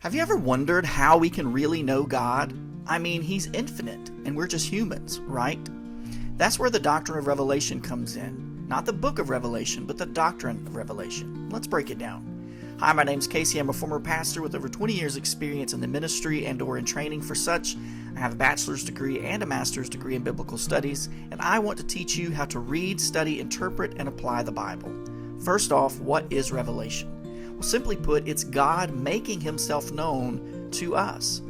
Have you ever wondered how we can really know God? I mean, He's infinite, and we're just humans, right? That's where the Doctrine of Revelation comes in. Not the book of Revelation, but the Doctrine of Revelation. Let's break it down. Hi, my name's Casey. I'm a former pastor with over 20 years experience in the ministry and/or in training for such. I have a bachelor's degree and a master's degree in biblical studies, and I want to teach you how to read, study, interpret, and apply the Bible. First off, what is Revelation? Well, simply put, it's God making Himself known to us.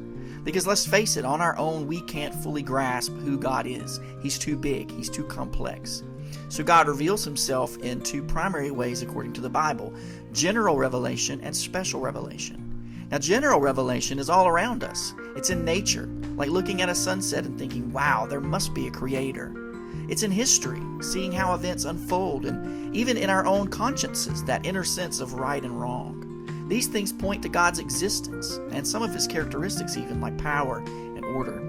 Because let's face it, on our own, we can't fully grasp who God is. He's too big. He's too complex. So God reveals Himself in two primary ways according to the Bible: general revelation and special revelation. Now, general revelation is all around us. It's in nature, like looking at a sunset and thinking, wow, there must be a creator. It's in history, seeing how events unfold, and even in our own consciences, that inner sense of right and wrong. These things point to God's existence, and some of His characteristics even, like power and order.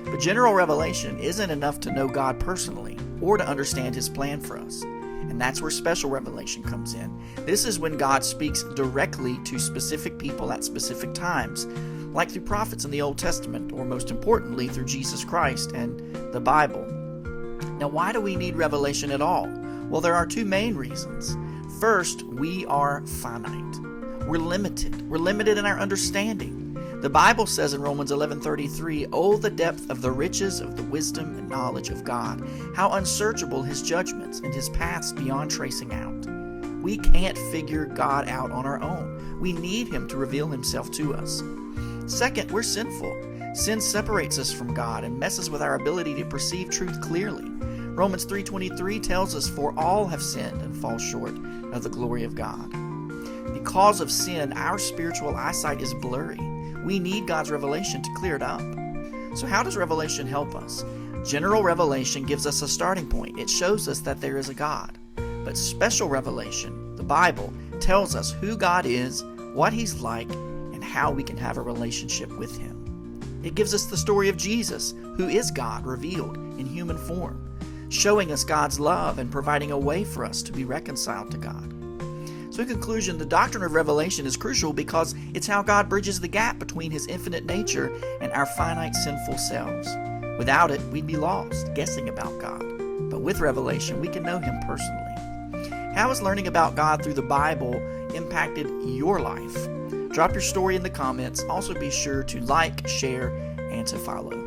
But general revelation isn't enough to know God personally, or to understand His plan for us. And that's where special revelation comes in. This is when God speaks directly to specific people at specific times, like through prophets in the Old Testament, or most importantly, through Jesus Christ and the Bible. Now, why do we need revelation at all? Well, there are two main reasons. First, we are finite. We're limited. We're limited in our understanding. The Bible says in Romans 11:33, "Oh, the depth of the riches of the wisdom and knowledge of God! How unsearchable His judgments and His paths beyond tracing out." We can't figure God out on our own. We need Him to reveal Himself to us. Second, we're sinful. Sin separates us from God and messes with our ability to perceive truth clearly. Romans 3:23 tells us, "For all have sinned and fall short of the glory of God." Because of sin, our spiritual eyesight is blurry. We need God's revelation to clear it up. So how does revelation help us? General revelation gives us a starting point. It shows us that there is a God. But special revelation, the Bible, tells us who God is, what He's like, and how we can have a relationship with Him. It gives us the story of Jesus, who is God revealed in human form, showing us God's love and providing a way for us to be reconciled to God. So in conclusion, the doctrine of revelation is crucial because it's how God bridges the gap between His infinite nature and our finite sinful selves. Without it, we'd be lost, guessing about God. But with revelation, we can know Him personally. How has learning about God through the Bible impacted your life? Drop your story in the comments. Also be sure to like, share, and to follow.